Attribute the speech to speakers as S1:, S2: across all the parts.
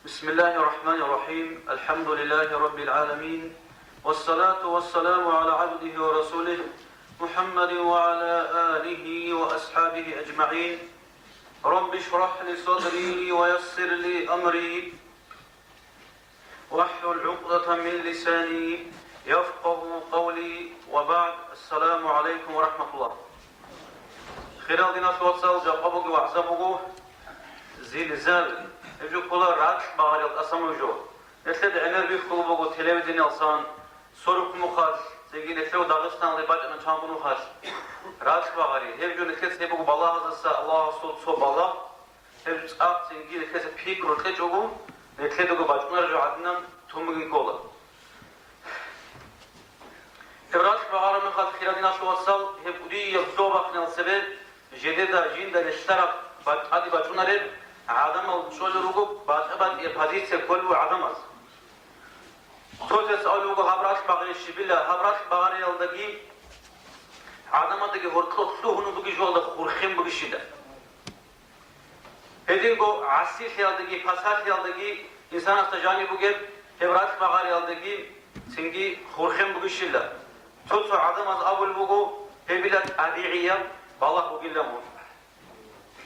S1: بسم الله الرحمن الرحيم. الحمد لله رب العالمين، والصلاة والسلام على عبده ورسوله محمد وعلى آله وأصحابه أجمعين. رب اشرح لي صدري ويسر لي أمري واحلل عقدة من لساني يفقه قولي، وبعد. السلام عليكم ورحمة الله. خلال دينا توصل جاقبوغي وعزبوغو زلزال يجو كل رات بغاريات أسمو جو نتلد عمر بيخ قلوبوغو تلفزيون يلسان سورك مخاش تيجي نتلو داغستان لباج أنا چانبو نخاش رات بغاري هبجو نتلد سيبوغو بالله هزسا الله صوت صوب بالله هبجو تقاق تيجي نتلد بيك رتلج اوغو نتلدوغو باج نرجو عدنام تومغي كولا هبرات بغارة من خلال خلال دينا توصل هبودي يبدوباق نلسبب جديدة جيندا نشترك باج باجونا عدم الشغل روجو بعد أبد الحديث كله عدم از. توجس أولوجو هبرات بغير شبيلة هبرات بغير يلدقي عدم دقي هرتلو خلوه نبغي جوال خورخيم بقشيدة. هدينجو عسير يلدقي فساد يلدقي إنسان استجاني بقول هبرات بغير يلدقي سنجي خورخيم بقشيدة. توجس عدم از أول بقول هبيلة أديعية بالله بقول لهم.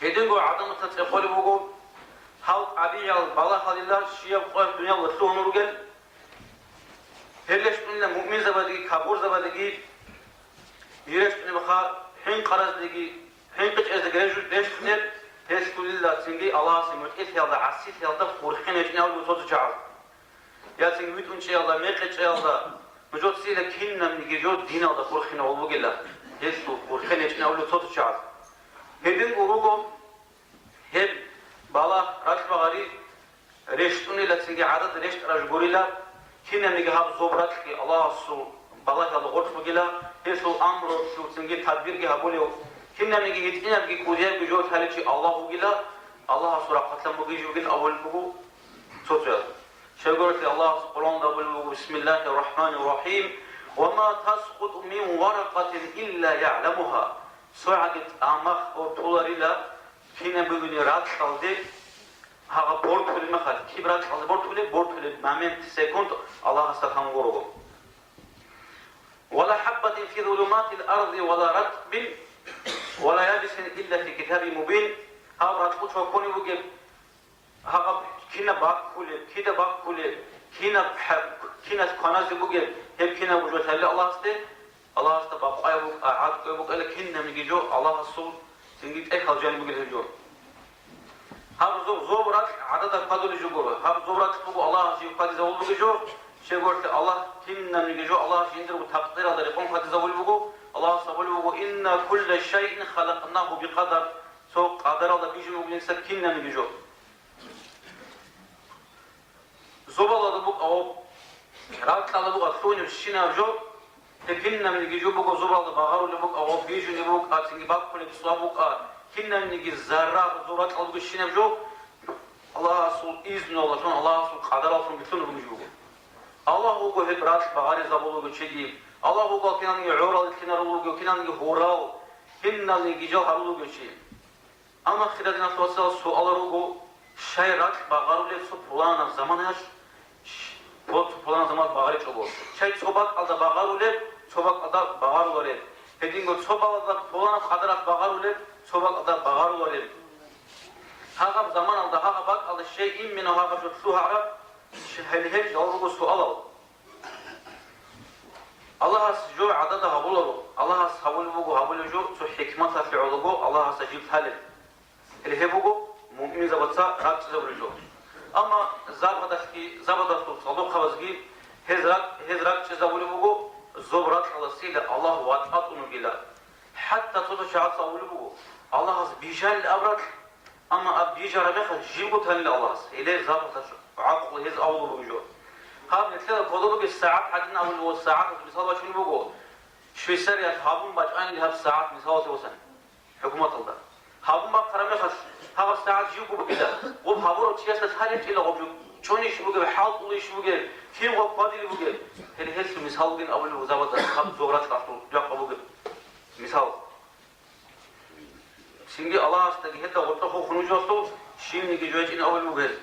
S1: هدينجو عدم تتقول بقول هاو أبيعال بالله خليلا شيء قوي الدنيا وصلوا نورجل هلش إننا مؤمن زبادي كابور زبادي يرش إن بخا حين قرز دقي حين قش إذا جريج ليش نر هلش كل الله سنجي الله سمعت إيه هذا عسير هذا خورخين يجني أول وصوت جعل يا سنجي ميت إن شاء الله ميت شاء الله مجود سيلا كيننا من جود دين هذا خورخين أول وجلا هلش خورخين يجني أول وصوت جعل هدين غروقهم هب بالا راش بغاري رشتوني لسنجي عدد رشت راش غوريلا كنا نيجي هاب زوبرات كي الله سو بالا هذا غرف بجلا هسه أمر شو سنجي تدبير كي هبوليو كنا نيجي هتينا بيجي كودير بيجو ثالثي الله بجلا الله سورة قتلم بيجي وجن أول بجو صوتيا شجرة الله قرآن أول بجو بسم الله الرحمن الرحيم وما تسقط من ورقة إلا يعلمها سرعة أمخ وطولاريلا كنا بيجي رات خالدي هذا بورد في المخال كبرات على بورد في المامين سكوند الله استخدم غروب ولا حبة في ظلمات الأرض ولا رطب ولا يابس إلا في كتاب مبين هذا رطب شوكوني وجب هذا كنا باكله كده باكله كنا بحب كنا كناز وجب هب كنا وجود الله است بقى أيوب عاد أيوب قال كنا من جو الله الصور سنجد إيه خالجاني بقول هجور هم زوبرات عدد قدر جبور هم زوبرات بقول الله جيب قد زول بقول شيء قلت الله كنا من جو الله جندر وتقدير هذا يقوم قد زول بقول الله سبحانه بقول إن كل شيء خلقناه بقدر سو قدر الله بيجي بقول إنسان كنا من جو زوبلا ده بقول أو رات الله بقول ثوني الشنا جو كنا من جو بقول زوبلا ده بغارو اللي بقول أو بيجي اللي بقول أتني بقول بسوا بقول كنا نيجي الزرع زورات أو بشينا بجو الله سول إذن الله شون الله سول قدر الله شون بتون بمجوه الله هو قه برات بعاري زبولو بتشجي الله هو قال كنا نيجي عورال كنا رولو كنا نيجي هورال كنا نيجي جو هرولو بتشي أما خلالنا توصل سؤال روجو شيرات بعارو ليه سو فلان زمان هاش فلان زمان بعاري شو شيء صباح على بعارو ليه صباح على بعارو ليه هدينغو صباح على فلان قدر بعارو ليه صباح على بعارو ليه هذا زمان على هذا بعد على الشيء من هذا شو عرب هل جوابه سؤال الله سجو عدد هبولو الله سهول بوجو هبول جو سو حكمة في علوجو الله سجيب هلل اللي هبوجو مؤمن زبطة رات زبر جو أما زبدة صدوق خبزجي هزرات زبول بوجو زبرات على سيلة الله واتقط نجيلا حتى تدش على صول بوجو الله بيجال الأبرد أما أبيجار بخل جيبو تهني الله إليه زبطة عقل هز أول بوجو هم نتلاقي قدروا بالساعات حقنا أول الساعات مثال شنو بقول شويسريا هابون بجأن لها الساعات مثال توصل حكومة الله هابون بقرا مخش هذا الساعات جيبوا بكذا وبهابون تياس تحرج إلى غبي شوني شو بقول حال طولي شو بقول كيف قادر بقول هل هل مثال بين أول وزبط خم زورات كاتو جاك بقول مثال سينجي الله استجهد وقته خنوج وصل شيء نيجي جوج إن أول بقول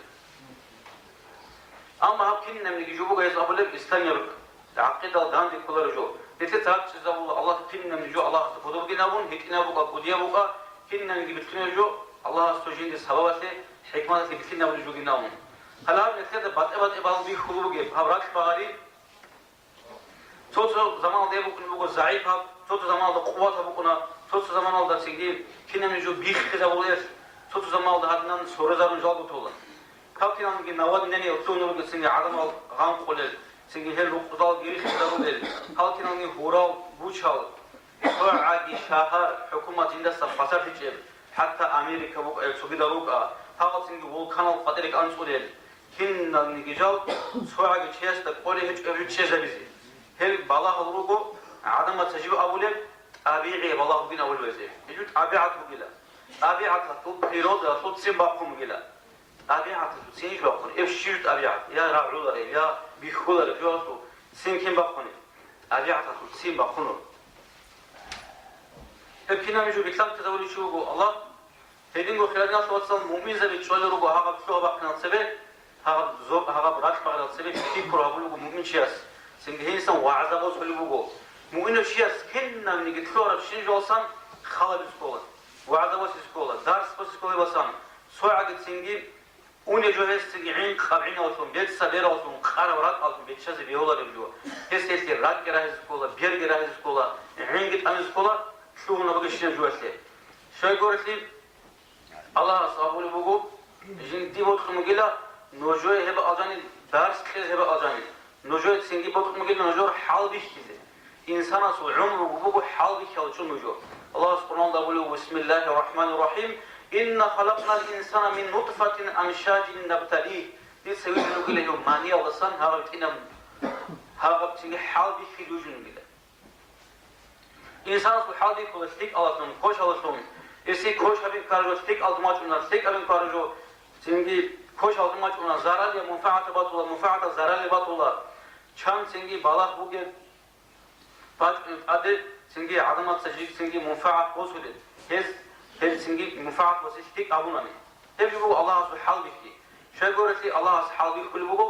S1: Ama hap kinnem ni jubu gayes abuleb İslam yarık. Akida dandik kuları jo. Dete taat çizavullah Allah kinnem ni jo Allah kudu ginabun hikina buka kudiya buka kinnem gibi tüne jo Allah sojindi sababate hikmati bitinna bu jo ginabun. Halam nete bat ebal bir hulu gibi. Havrak bağali çoğu zaman da bu zayıf hap çoğu zaman da kuvvet bukuna çoğu zaman da singi kinnem ni jo bir kızavullah çoğu zaman da hadnan soru zarun jalbu tola. Kalkinan ki navad neni otunur ki singi adam al gam kolel singi her ruqdal giriş darulel kalkinan ki hural buçal soğagi şahar hükümetinde safasar hiçel hatta Amerika bu sugi daruka havat singi volkanal fatirik ansulel kinnan ki jal soğagi çeyeste kole hiç öbür çeze bizi her balah olrugo adama tecrübe abulel tabi'i balah bin abul vezir vücut tabiat bu gila tabiat tut pirod tut simbakum gila طبيعة سينج بقول إفشير طبيعة يا رعولة يا بيخولة جواتو سين بقول طبيعة سين بقول هكذا ميجو بيكلام تدوري شو جو الله هيدينغو خلالنا توصل مؤمن زبي شوالي روجو هذا شو بقنا سبب هذا زوب هذا براش بقنا سبب في كرابولو مؤمن شياس سينجهين سان وعزا بوس بلوجو مؤمن شياس كنا من يقتلوا رفشين جوسان خالد سكولا وعزا بوس سكولا درس بوس سكولا بسان سوعة سينجي اون جوهست عين خبرين olsun bet saber olsun karavat olsun bet şazı biyola diyor. Hesesi rak gerahis kola bir gerahis kola ringit anis kola şuna bakışın juvası. Şöyle görürsün Allah sabulu bugu jindi botkumu gela nojoy hebe azani ders kez hebe azani nojoy singi botkumu gela nojor hal bişkizi. İnsana su umru bugu hal bişkizi nojo. Allah subhanahu wa ta'ala bismillahirrahmanirrahim. İnna halaknal insana min nutfatin amşacin nabtalih. Biz sevgili gülüyor mani alasan hağıtina hağıp çünkü hal bir filujun bile. İnsan su hal bir kolastik alasın, koş alasın. Esi koş habin karjo stik altımaç unar, stik habin karjo çünkü koş altımaç unar zarar ya munfaata batula, munfaata zarar batula. Çam çünkü balak bugün bat adı çünkü adamat sacik çünkü munfaat bozulur. Hepsini mufaat vasıflık abunami. Hepsi bu Allah'a subhanahu biki. Şöyle görürse Allah'a subhanahu kulübü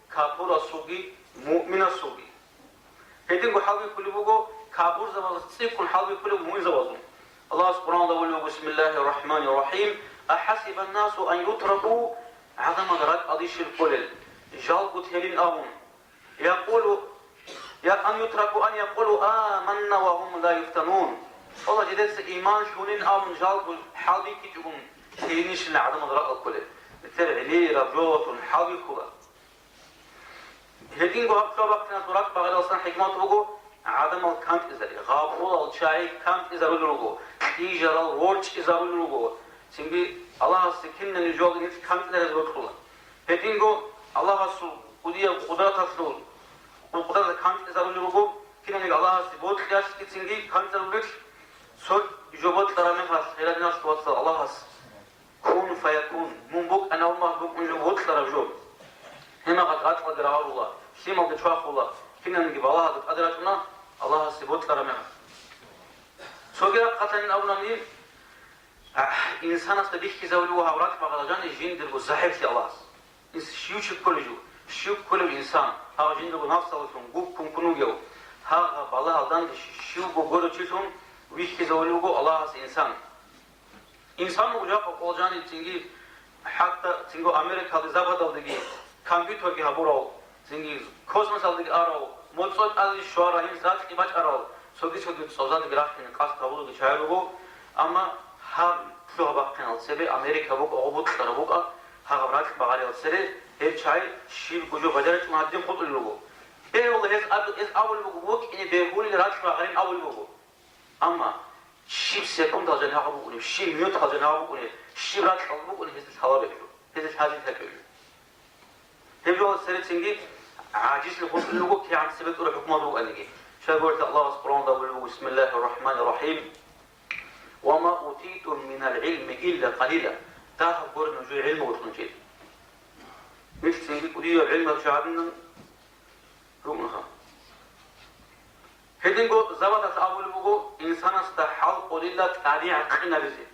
S1: kapura sugi, mu'mina sugi. Hedin bu halbi kulübü kapur zavazı sıkın halbi kulübü mu'min zavazı. Allah subhanahu ve bismillahirrahmanirrahim. Ahasiben nasu en yutraku azama garat adişil kulel. Jalgut helin avun. Yaqulu ya en yutraku en yaqulu amanna ve hum la yuftanun. Allah جدت إيمان شونين أمن جالب حالي كتجون تينيش العدم ضرق كله مثل عليه رجوت حالي كله هدين جو أبشر وقتنا تراك بعد أصلا حكمات رجو عدم الكانت إزاري غابول الشاي كانت إزاري رجو تيجر الورش إزاري رجو سينبي الله سكين نجوع نيت كانت إزاري رجو هدين جو الله سو قدية قدرة تسلول قدرة كانت إزاري رجو كنا نيجي الله سبوت خياش كتسينجي كانت إزاري Sol jobot tarafından has, helal nas tuatsa Allah has. Kun fayakun. Mumbuk ana olmaz bu jobot taraf job. Hema qat qadra Allah. Sima de çaq Allah. Kinan gibi Allah da qadratuna Allah has jobot tarafından. Sogira qatan avnani insan asta bihki zawlu havrat maqalajan jindir bu zahif Allah. İns şiyuç koluju. Şiyuç kolu insan. Ha jindir bu nafs olsun. Gup kunu gel. Ha baladan şiyu bu goroçun Vişki zavlugu Allah'as insan. İnsan olacak olacağını çünkü hatta çünkü Amerika'da zabadaldığı kompüter ki haburo çünkü kosmos aldığı arao motsot aldığı şu ara insan ki baş arao sogi sozan grafini kas kabulu geçerlugu ama ha şu bakın sebe Amerika bu obut tarafuk ha gabrat bagari sere her çay şil kucu bacar madde kutulugu. Allah es avul bu ini behul raç bagarin avul bu. Ama şif sekund alacağını hava bugün, şif minut alacağını hava bugün, şif rahat alacağını bugün hizmet hava bekliyor. Hizmet hacim tekrar. Hep o seret çünkü acizli kurtuluğu ki an sebep olarak hükümet bu anne. Şöyle görüntü Allah subhanahu ve taala Bismillahirrahmanirrahim. Ve ma utitum min al-ilmi illa qalila. Daha görünüyor şu ilmi olsun şey. Müşk çünkü diyor ilmi şahadının ruhuna. Hedin go zabatas avul bugu insanas da hal qolilla tabi'a qina bizi.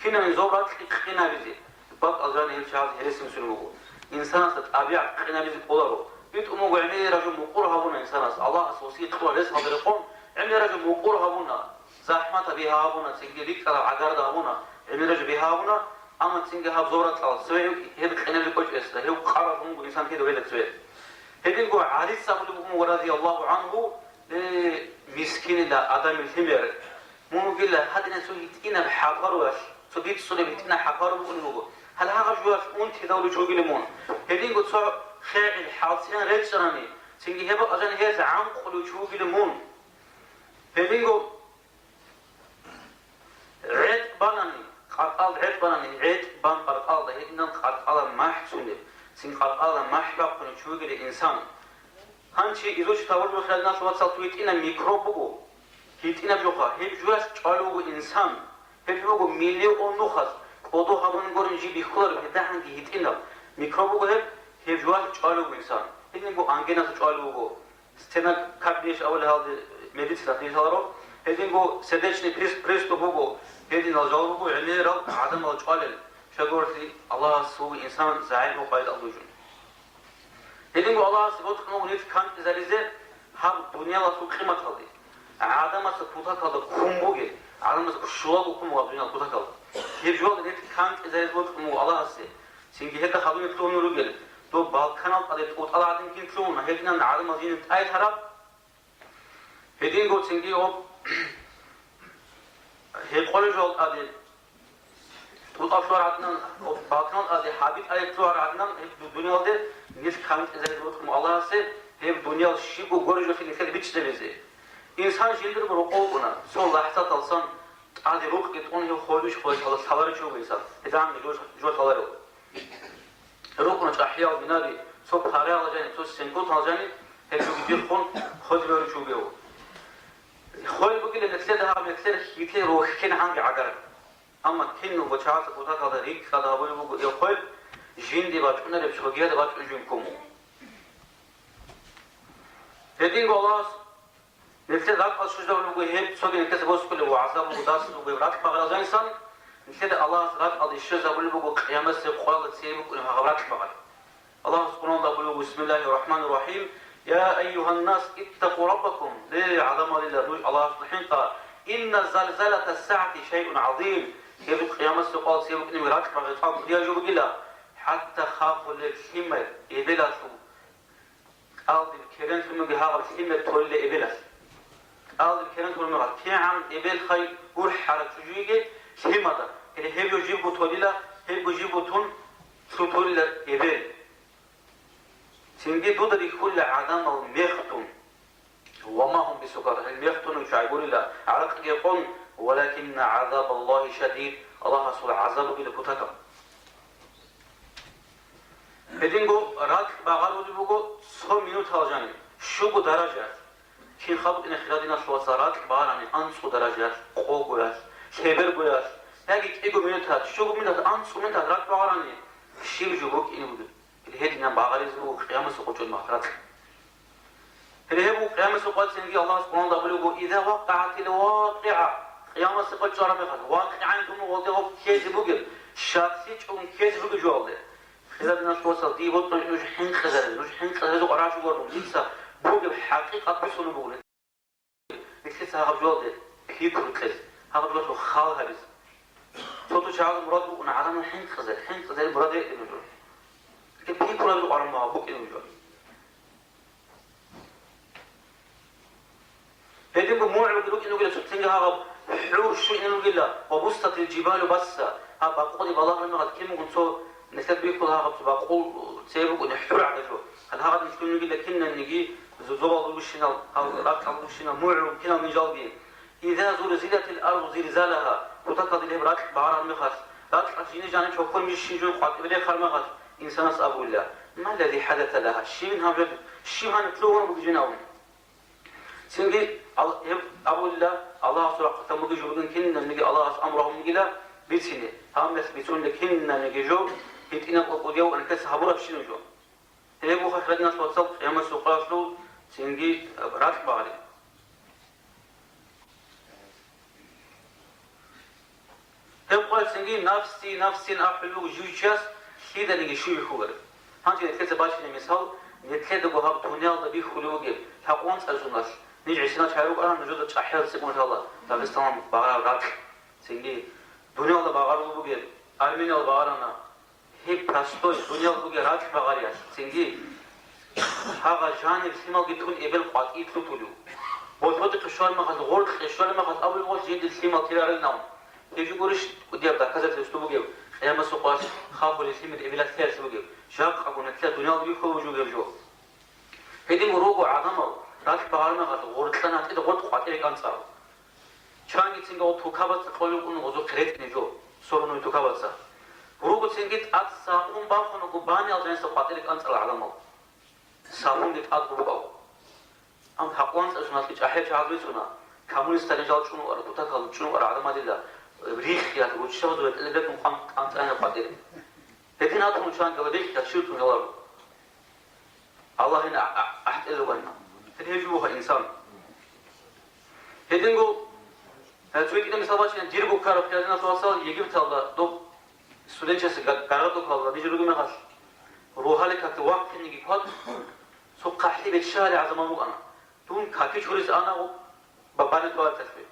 S1: Kina min zobrat qina bizi. Bak azan el şahad heresin sunu bugu. إنسان تابع قنا بيز قولارو بيت أمو عمي رجل مقور هابونا إنسان الله أسوسي تقول ليس هذا القوم عمي رجل مقور هابونا زحمة بها هابونا تنجي ذيك عقارد هابونا عمي رجل بها هابونا أما تنجي هاب زورة الله سوي هذا قنا بيكوج إسلا هو قرر هم إنسان كده ويلك سوي هذين جو علي سبلهم رضي الله عنه مسكين لا آدم الثمر مو قيل هذا نسوي تينا بحقار واش سبيت صلي بيتنا حقار بقوله هل هذا جواش أنت دولة شو قيلمون هذين قد صار خير الحاصلين رجسراني سنجي هبا أجن هذا عام قلو شو قيلمون هذين قد عد بانني قال عد بانني عد بان قال ده هذين قال ما حسونه سن قال ما حبا قلو شو قيل إنسان هانشي إذا شتاول بخير الناس واتسال تويتنا ميكروب بقو هيتنا بجوخا هيب جواش قالوا إنسان هيب بقو مليون نخس قدو هابون قرن جي بيخلر بدهن هيتنا ميكروب بقو هيب جواش قالوا إنسان هيب بقو أنجنا قالوا بقو استنا كابنيش أول هذا مدينة تنيش هارو هيب بقو سدشني بريست بقو هيب نالجال بقو يعني رب عدم الجوال شجورتي الله سوى إنسان زعيم وقايد اللوجن هيدين الله سبحانه وتعالى كان إزاليزه هم دنيا لا سوق قيمة كذي عادة ما سكوتا كذا كم بوجي عادة ما سكشوا بكم وابدين كوتا كذا يبجوا نيت كان إزاليزه بكم الله هسه سينجي هذا خلونا يكلون رجل تو بالكنال قد تقول الله عادين كين كلون هيدين عادة ما زين تاي هرب هيدين قول سينجي هو هيقول جول عادين تقول أفلار عادنا بالكنال عادي حبيب أي فلار عادنا الدنيا ده نيت كانت إزاليزه بكم الله هسه هي الدنيا الشيء وجورج في الكلام بيتشتغل إنسان جيلدر برقوقنا سول لحظة تلصان عادي روح كتقول هي خالوش خالص على الثوار شو بيصير إذا عم جو ثواره روحنا تحيا بنادي سو خارج على جانب سو سنقط على جانب هي جو كتير خون خد بيرو شو بيو خال بقول لك سيدها عم يكسر كتير روح كن عندي عقرب أما كنوا بتشعر تقطع هذا ريك هذا بقول يا خال جين دي باتشونا اللي بشوفيها ده باتشون جنكمو هدين الله نلتقي ذاك الشجرة ونقول هيب سوي نكسب بس كله وعصام وداس ونقول رات بغل إنسان نلتقي الله ذاك الشجرة ونقول قيامة سيقال سيبك ونها غبرات بغل الله سبحانه وتعالى بسم الله الرحمن الرحيم يا أيها الناس اتقوا ربكم لعظمة لله الله سبحانه قال إن زلزلة الساعة شيء عظيم هيب قيامة سيقال سيبك ونها غبرات بغل فهم يا جو بقيلا حتى خافوا للحمل إبلاسو أرض الكرنت من جهة الحمل تولى إبلاس أرض الكرنت من مرات في عام إبل خي قول حرك تجيء حمدا اللي هيبو جيبو تولى هيبو جيبو تون تولى إبل سنجي دودري كل عدم المختون وما هم بسكر المختون مش هيقول لا عرق يقول ولكن عذاب الله شديد الله سبحانه عذابه بلا كتكم هدينغو رات باغارو ديبوغو 100 مينوت هاجاني شوغو درجات كين خابط ان خلادينا شوصارات باراني انسو درجات قوغوياس سيبرغوياس هاجي ايغو مينوت هات شوغو مينوت انسو مينوت رات باغاراني شيب جوغوك اني بودو الهدينا باغاريزو قيامه سقوطون مخرات هرهبو قيامه سقوط سنجي الله سبحانه وتعالى اذا وقعت الواقعه قيامه سقوط جرامه واقعا دون وضعه كيزبوغل شخصي چون كيزبوغ جوالده إذا بدنا نوصل دي بطل إنه جحين خزر زو قراش وقرب لسه بوجب حقيقة بيصلوا بقول لسه هذا جوال ده كيكون كذا هذا جوال خال هذا صوته شعار مراد بقول عالم حين خزر مراد إنه جوال كيف كيكون هذا قرب ما بوك إنه جوال هذي بموع بدروك إنه قال سبتين هذا حلو شو إنه قال وبسطت الجبال بس هذا قولي بالله من قد كم قلت نسيت بيقول هذا بقول سيبك ونحفر على جو هل هذا مش كل نقول كنا نجي زوال وشنا أو رات أو وشنا موع كنا نجالبين إذا زلزلت الأرض زلزالها وتقضي له برات بعار المخاص رات عشان جانب شوفوا مش شيء قات بدي خرمخاص إنسان أبو الله ما الذي حدث لها الشيء من هذا الشيء هنطلعه بجناهم سنجي أبو الله سبحانه وتعالى جبرين كنا نجي الله أمرهم نجي لا بيتسني هم يثبتون لكنا نجي جو هيتنا قوديو أن كسر هبورة بشينو جو هي بوخا خدنا صوت يوم السوق لو سنجي رات بعدي هم قال سنجي نفسي أحلو جوجاس كذا نجي شو يخبر هانجي نتكلم باشين مثال نتكلم وهاب دنيا الله بيخلوه حقون سأزوناش نيجي عشنا شعروك أنا نجود تشحيل سيكون الله داغستان باغار راك سينجي دنيا الله باغار بوجي أرمينيا الله باغارنا هي براستوي دنيا بوجي راك باغاريا سينجي هذا جانب سيمال جتون إبل قاطعي تلو وثوت قشور ما خد غول قشور ما خد أول غول جيد سيمال تيرا ناو يجي قرش ودياب دا كذا تستوبوجي خيام سوقاش خافوا لسيمة إبل ثير سوبوجي جاك أقول نتلا دنيا بيخلو وجوجي جو هدي مروق عظمه راك باغارنا خد غورتلنا تيد غورت قاطعي كان صار شانجي تينغو توكابات قولون وزو كريت نيجو سورونو توكاباتسا مروق تينغيت أت ساقون باخونو قباني ألجانس قاطعي كان صار عظمه سامون ديت أت بروقاو أم حقوانس أشناس كيش أحيب شعبي سونا كامونيست تنجال شنو أرى توتاكال شنو أرى عظمه ديلا بريخ يا وشوا دوت اللي بيكون قام أنا قاطعي لكن هاتهم شان قبليك تشيلتون جوارو الله هنا أحد إذواننا تنهجوها إنسان هدينغو تويك إذا مثال باشين ديربو كارب كذا نتواصل يجيب تالله دو سودنشس قرارتو كالله نيجرو مغاش روحا لك توقف نيجي كات سو قحلي بتشارع عظمه أنا تون كاكي شوريس أنا و باباني توار تسبي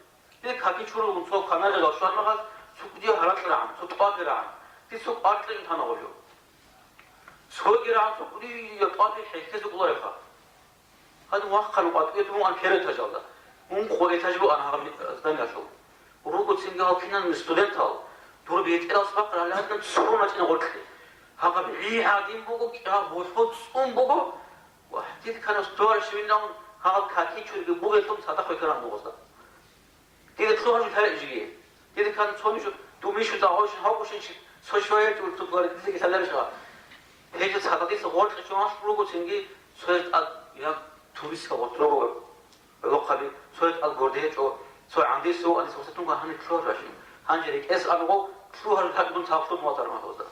S1: دي كاكي شورو من سو كانال لاشوار مغاش سو بديو هرات رعم سو تقاط رعم دي سو قاتل إنتانا غليو سوق رعم سو بدي يقاطع حيث الله يخاف هذا واقع القاطع يتمو أن فيرت هجالله مم خوي تجربة أنا هم أصدقائي أشوف وروقو تسينجا كنا مستودنتال دور بيت إلى سباق على هذا تسوون أجن قلت هذا بعي عادين بوجو كه بوفوت سوم بوجو واحد كان استوار شوينام هذا كاتي شو بوجو توم صدق فكران بوجوزا تيجي تروح في فرق جيه تيجي كان تومي شو تومي شو تاهوش هاوشين شو شوية تقول تقول تيجي تسلم شو هيك صدقتي سوورت شو ماش بروقو تسينجي سويت يا توبيس كوتلو لقبي سويت الجورديت أو سو عندي سو أنا سويت تونغ هني كلور راشين هنجريك إس أنا هو شو هالحكم تحفظ ما ترى ما هوزا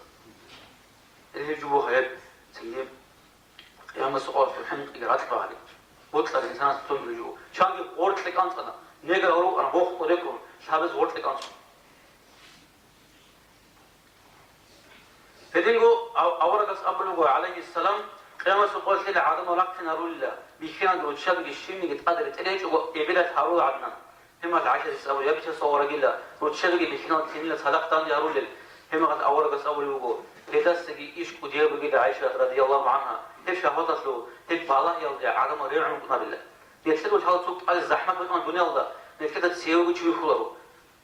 S1: اللي جوه هيد سيد يا مسؤول في حين إجراءات بعدي وطلع الإنسان تون بيجو شانك ورد لك أنت نيجا أروح أنا بوخ طريقهم شابز ورد لك أنت هدينغو أورقس أبلغو عليه السلام قيام سقوط كده عدم ولقنا رولا بيكان دو تشابك الشيمي قادر تليش وقبلت هارول عدنا هما العشر الساوي يبش صور جلا وتشابك بيكان تنيل صدقتان يا رولا هما قد أورقس أبلغو لتسقي إيش كدير بقيد عائشة رضي الله عنها إيش هذا شو تبى الله يرجع عدم ريع مقنا بالله يكسروا الحال سوق على الزحمة بتوع الدنيا الله نكتة سيوي شو يخلره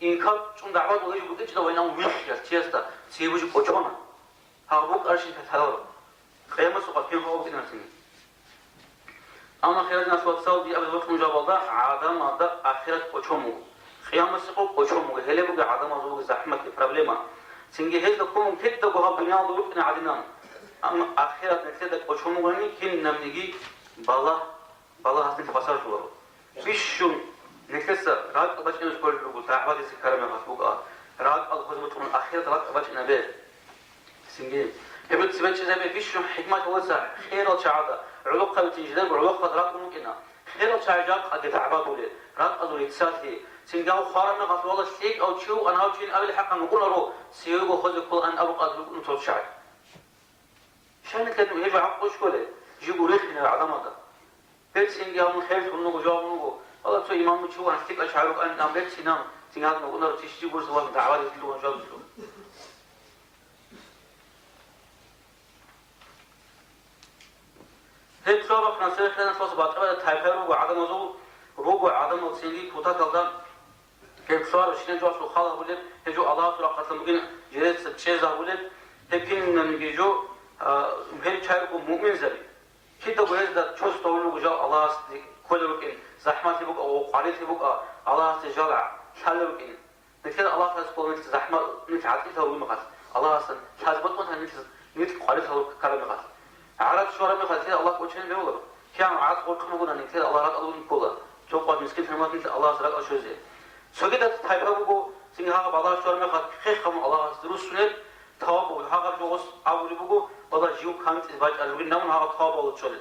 S1: إن كان شون دعوات ولا يجوا بقيت جدا وينام ويخيا تيستا سيوي شو بوجونا هابوك أرشين كثاره قيام سقط كم هو بين السنين أما خيرنا سوات سعودي أبي الوقت مجابلة عدم هذا آخرة بوجومو قيام سقط بوجومو هلا بقى عدم هذا زحمة البرابلما سنجي هيك تكون كده جوها بنيا ضرب عدنا أما آخرة نكتة بوجومو غني كن نمنيجي بالله هذا تفسر شو بيشون نكتة رات أبغى نقول لقول تعبت السكر من غسبوكا رات أبغى نقول آخرة رات أبغى نبي سنجي يبدو سبب شيء زي فيش حكمة واسع خير الشعادة علوق التجديد وعلوق قدرات ممكنة خير الشعجاق قد تعبان ولي رات أدور يتساتي سنجاو خارنا قص والله شيء أو شو أنا هاوشين قبل حقا نقول له سيوجو خذ كل أن أبقى أدور نصوص شعر شان كانوا يجوا عقوش كله يجيبوا ريح من العظام هذا بيت سنجاو من خير كنا جواب منه والله شو إمام شو أنا استيق أشعرك أن نام بيت سنام سنجاو نقول له تشتي برز وان دعوات يسلو جواب يسلو هيك سبب نصير خلنا نصوص بعد تايبرو وعدم وزو روبو عدم وسيلي كوتا كذا هيك صار شيء جو أصله خالد بقول هيجو الله سبحانه قسم ممكن جلس شيء بقول هيكين نمجيجو هيك شايفه مؤمن زلي كده بقول ده شو استولوا وجاء الله كل وقت زحمة يبقى أو قارئ يبقى الله سجلع حل وقت نكتة الله سبحانه زحمة نتعطي ثروي مقاس الله سن حاسبت مثلا نت قارئ ثروي كلام مقاس عرض شورا مقاس الله كوشين بيقول كان عرض قرق نقول نكتة الله رأى أدون كله شو قاد مسكين فرمان نكتة الله سرق أشوزه سجدت تايبرو سينها بعض شورا مقاس خم الله دروسونه ثواب وهذا جوز أولي بقول والله جيو كانت إزواج ألوين نمون هذا ثواب أول شغل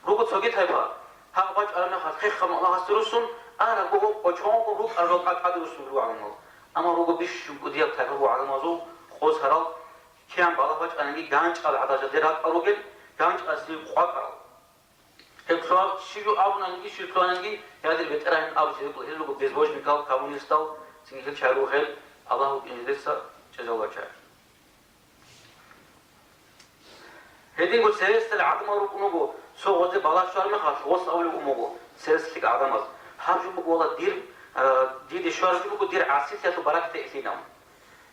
S1: روبو سجد تايبها هذا باج أنا خم الله دروسون أنا بقول أجمعهم روب أربعة قد دروسون رو عمله أما روبو بيش بديه تايبرو على مازو خوز هرال كيان بالله باج أنا جي جانش على عدد جديرات أروجل جانج أسي قطر هكذا شيء أبو نانجي شيء ثاني هذا البتران أبو شيء كله هلو بيزبوج مكال كمونيستاو سنجيل شارو خير الله إنجلسا جزاك شاء هذين قلت سيرس العدم أروكنوجو سو وقت بالا شهر مخاش وص أولي أموجو سيرس لك عدم أز هرجو بقول والله دير الشهر جو بقول دير عسيس يا تبارك تأثيرهم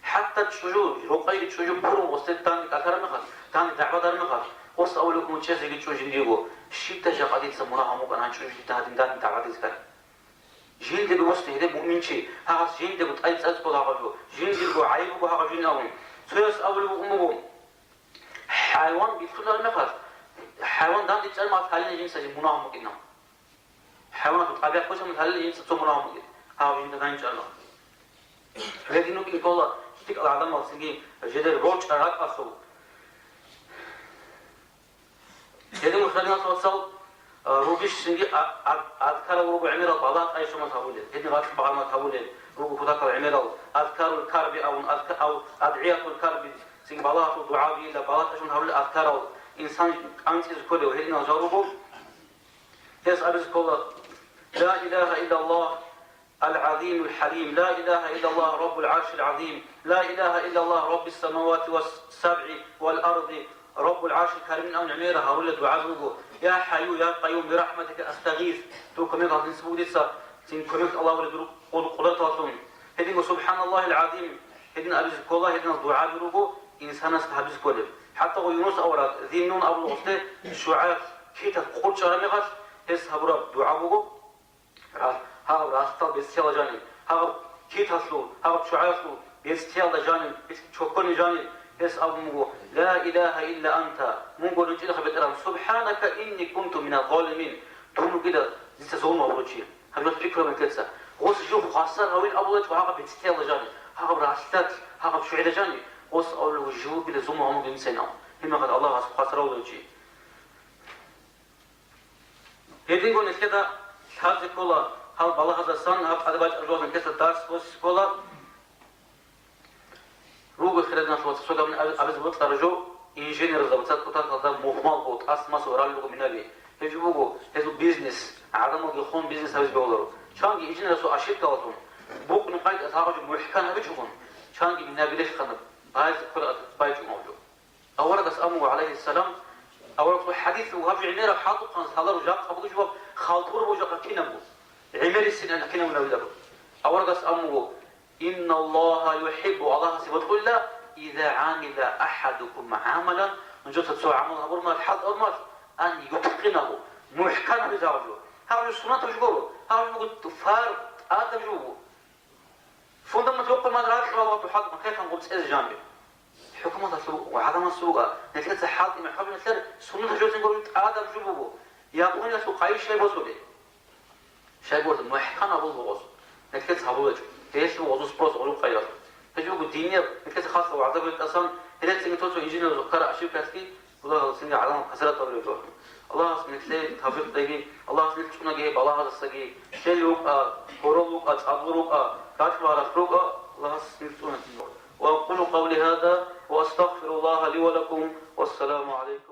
S1: حتى تشوجو رقي تشوجو برو وصل تاني كثر مخاش تاني دعوة دار مخاش وص أولي أمو تشزي تشوج ديجو شيء تجاقدي تسمونه أمو كان هنشوج تهدين دان دعوة تذكر جين دي بوست هذا مؤمن شيء هذا جين دي بتأيد أز كذا قالوا جين دي بقول عيب بقول هذا جين أمم سيرس أولي أمو حيوان بيدخل المخاش حيوان دام يتجمع مع ثالين جنس مناهم ممكن حيوانات الطبيعة كلها من ثالين جنس مناهم ممكن هاو جنس ثاني إن شاء الله لكن نقول كلا تيك العالم والسنجي جدير روج أراك أصل جدير مخدمات توصل روبيش سنجي أذكار روبو عمير البلاط أي شو ما تقوله جدير غاش بعض ما تقوله روبو كذاك العمير أذكار الكرب أو أدعية الكرب سنج بلاط ودعاء إلى بلاط أشون هقول أذكار إنسان أنت يذكره وهنا جربه يسأل يذكره لا إله إلا الله العظيم الحليم لا إله إلا الله رب العرش العظيم لا إله إلا الله رب السماوات والسبع والأرض رب العرش الكريم أو نعميره هقول دعاء يا حي يا قيوم برحمتك أستغيث توكم يقال نسبه لسه سنكمك الله ولد قدرته هدين سبحان الله العظيم هدين أبي الله هدين الدعاء بروجو إنسان استحب كله حتى يونس أوراد ذينون أبو الغسل الشعاع كيتا قول شرمي غش هس هبرا دعاء بوجو ها راستال بيستيال جاني ها كيتا سلو ها شعاع سلو بيستيال جاني بيستشوكوني جاني هس أبو مجو لا إله إلا أنت مونغو رجل خبير سبحانك إني كنت من الظالمين تقولوا كده زي ظلم أبو رجل هذا فكرة من كذا غوص شوف خاصة هوين أبو رجل وها بيستيال جاني ها راستات ها شعاع جاني وص أول وجهه بلا زوم هم بينسينه هما قد الله سبحانه وتعالى هذين قلنا كده هذا كله هل بالله هذا سن هل هذا بعد أجواء من كسر درس بس كله روح خيرنا شو تسوق من أبز بطل رجو إنجنير زبطات كتار هذا مهمل بوت أسمى سورال لقو من هذه هجوبه هذا بيزنس عدم يخون بيزنس هذا بيقولوا شانجي إنجنير سو أشيد كاتون بوك نقايد أثاره محكم هذا بيشوفون شانجي من هذا ليش خنب هذا كل بايج موجود أولا قص أمه عليه السلام أولا في الحديث وهذا عمير حاطط كان هذا رجال قبضوا جواب خالطور وجاك كينامو عمير السنة كينامو نبيله أولا قص أمه إن الله يحب الله سبحانه وتعالى إذا عامل أحدكم عملا من جوة تسوى عمل أمر ما الحد أمر أن يتقنه محكم بزاوجه هذا السنة تجبره هذا يقول تفار آدم جوه فندم توقع ما درات الله تحط ما كيف نقول سئل جانبي حكومة السوق وعدم السوق نتيجة حاط من حب مثل سنة جوز نقول آدم جوه يقولون السوق أي شيء بوصله شيء بوصل محكم أبو بوصل نتيجة هبوج ليش هو وظيفة بروس علوم خيار تجيبوا الدنيا نتيجة خاصة وعذاب الأصلا هذا سنة توصل إنجينير وذكر أشياء كذي والله سنة علامة خسارة طبيعية الله سبحانه وتعالى توفيق دقيق الله سبحانه وتعالى جه بالله هذا السجى شلوك هروك أصابروك كاتبارا فروك الله سبحانه وتعالى وأقول قولي هذا وأستغفر الله لي ولكم والسلام عليكم